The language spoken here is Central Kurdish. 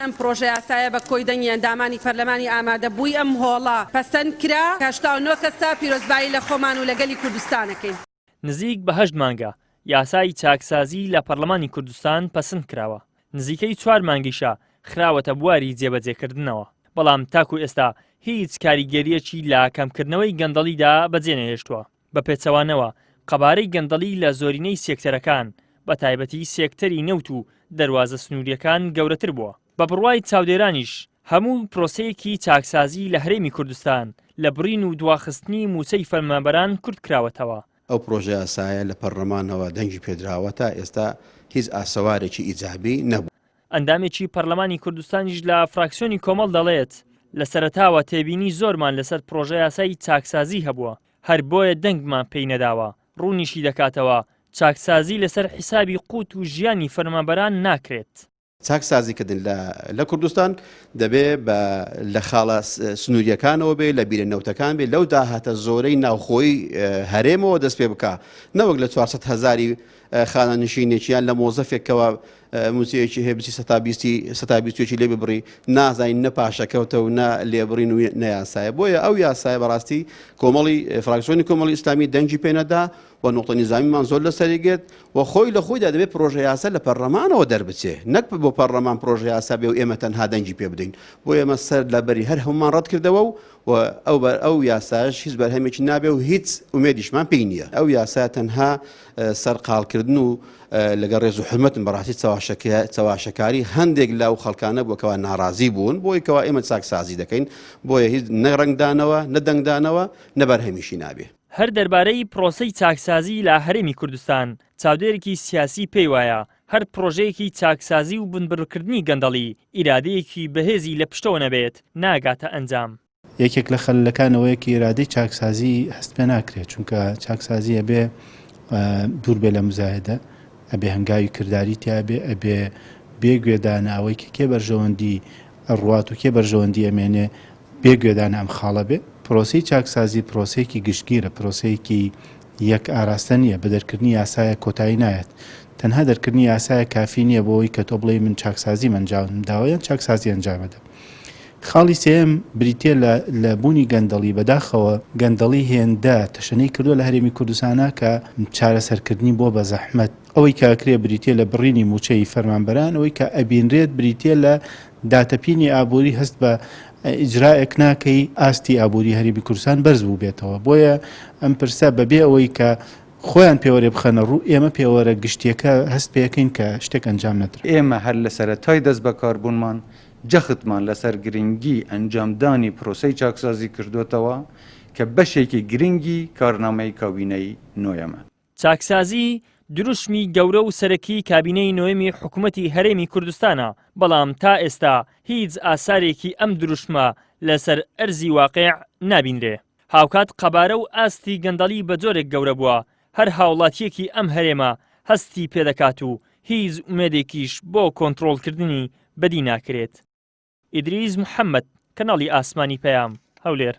ئەم پرۆژە یاسایە بە کۆی دەنگی ئەندامانی پەرلەمانی ئامادەبووی ئەم هۆڵە پەسەند کرا کە 89 کەسە پیرۆزبایی لە خۆمان و لەگەلی کوردستانەکەین. نزیک بە 8 مانگە یاسای چاکسازی لە پەرلەمانی کوردستان پەسەند کراوە. نزیکەی 4 مانگیشە خراوەتە بواری جێبەجێکردنەوە. بەڵام تاکو ئێستا هیچ کاریگەریەکی لە کەمکردنەوەی گەندەڵیدا بەجێ نەهێشتووە. بە پێچەوانەوە قەبارەی گەندەڵی لە زۆرینەی سێکتەرەکان بە تایبەتی سێکتەری نەوت و دەواازە سنووریەکان گەورەتر بووە. بە بڕوای چاودێرانیش هەموو پرۆسەیەکی چاکسازی لە هەرێمی کوردستان لە بڕین و دواخستنی موچەی فەرمانبەران کورت کراوەتەوە. ئەو پرۆژە یاسایە لە پەرلەمانەوە دەنگی پێدراوە تا ئێستا هیچ ئاسەوارێکی ئیجابی نەبوو. ئەندامێکی پەرلەمانی کوردستانیش لە فراکسیۆنی کۆمەڵ دەڵێت لە سەرەتاوە تێبینی زۆرمان لەسەر پرۆژە یاسای چاکسازی هەبووە، هەر بۆیە دەنگمان پێی نەداوە. ڕوونیشی دەکاتەوە چاکسازی لەسەر حیسابی قوت و ژیانی فەرمانبەران ناکرێت. چاکسازیکردن لە کوردستان دەبێت لە خاڵە سنووریەکانەوە بێ لە بیرە نەوتەکان بێ لەو داهاتە زۆرەی ناوخۆی هەرێمەوە دەست پێ بکە نەوەک لە 400,000 خانە نشینێکیان لە مۆزەفێکەوە موچەیەکی هەیە بچی 120 لێ ببڕی نازانین نە پاشەکەوتە و نە لێبڕین و نەیاسایە. بۆیە ئەو یاسایە بەڕاستی کۆمەڵی فراکسیۆنی کۆمەڵی ئیسلامی دەنگی پێنەدا و نقطە نیزامیمان زۆر لەسەریگرێت و خۆی لە خۆیدا دەبێت پرۆژە یاسا لە پەرلەمانەوە دەربچێ نەک بۆ پەرلەمان پرۆژە یاسا بێ و ئێمە تەنها دەنگی پێ بدەین. بۆ ئێمە سەر لەبەری هەر هەمومان ڕەت کردەوە و ئەو یاساش هیچ بەرهەمێکی نابێ و هیچ ئومێدیشمان پێی نییە. ئەو یاسا تەنها سەرقاڵکردن و لەگە ڕێز و حرمەتم بەڕاستی چاواشەکاری هەندێک لاو خەڵکانە بووەکەوە ناڕازی بوون بۆی کەوا ئێمە چاکسازی دەکەین بۆیە هیچ نەڕنگدانەوە نەدەنگدانەوە نەبەرهەمیشی نابێ. هەر دەربارەی پرۆسەی چاکسازی لە هەرێمی کوردستان چاودێرێکی سیاسی پێی وایە هەر پرۆژەیەکی چاکسازی و بنبڕکردنی گەندەڵی ئیرادەیەکی بەهێزی لە پشتەوە نەبێت ناگاتە ئەنجام. یەکێک لە خەلەکانەوەیەکی ئیرادەی چاکسازی هەست پێ ناکرێت چونکە چاکسازی ئەبێ دوور بێ لە مزایدە ئەبێ هەنگاوی کردداری تیاابێ ئەبێ بێگوێداناوەی کە کێ بەرژەوەندی ڕوات و کێ بەرژەوەندی ئەمێنێ بێگوێدان ئەم خاڵە بێ. پرۆسی چاکسازی پرۆسەیەکی گشتگیرە پرۆسەیەکی یەک ئاراستە نییە بە دەرکردنی یاسایە کۆتایی نایەت. تەنها دەرکردنی یاسایە کافی نییە بۆەوەی کە تۆ بڵێ من چاکسازی ئەنجام داوایان چاکسازی ئەنجامەدە. خاڵی سێم بریتێ لە بوونی گەندەڵی بەداخەوە گەندەڵی هێندە تەشەنەی کردووە لە هەرێمی کوردستانە کە چارەسەرکردنی بۆ بە زەحمەت ئەوەی کاکرێ بریتێ لە بڕینی موچەی فەرمانبەران ئەوەی کە ئەبینرێت بریتێ لە داتەپینی ئابووری هەست بە ئیجرائێک ناکەی ئاستی ئابووری هەرێمی کوردستان بەرز بوو بێتەوە. بۆیە ئەم پرسە بەبێ ئەوەی کە خۆیان پێوەرێ بخەنە ڕوو ئێمە پێوەرە گشتیەکە هەست پێەکەین کە شتێک ئەنجام نەدرێت. ئێمە هەر لە سەرەتای دەست بەکاربوونمان جەختمان لەسەر گرنگی ئەنجامدانی پرۆسەی چاکسازی کردوێتەوە کە بەشێکی گرنگی کارنامەی کابینەی نۆیەمە. چاکسازی دروشمی گەورە و سەرەکی کابینەی نۆیەمی حکوومەتی هەرێمی کوردستانە بەڵام تا ئێستا هیچ ئاسارێکی ئەم دروشمە لەسەر ئەرزی واقع نابینرێ. هاوکات قەبارە و ئاستی گەندەڵی بە جۆرێک گەورە بووە هەر هاوڵاتیەکی ئەم هەرێمە هەستی پێدەکات و هیچ ئومێدێکیش بۆ کۆنتڕۆڵکردنی بەدی ناکرێت. ئیدریس محەممەد کەناڵی ئاسمانی پەیام هەولێر.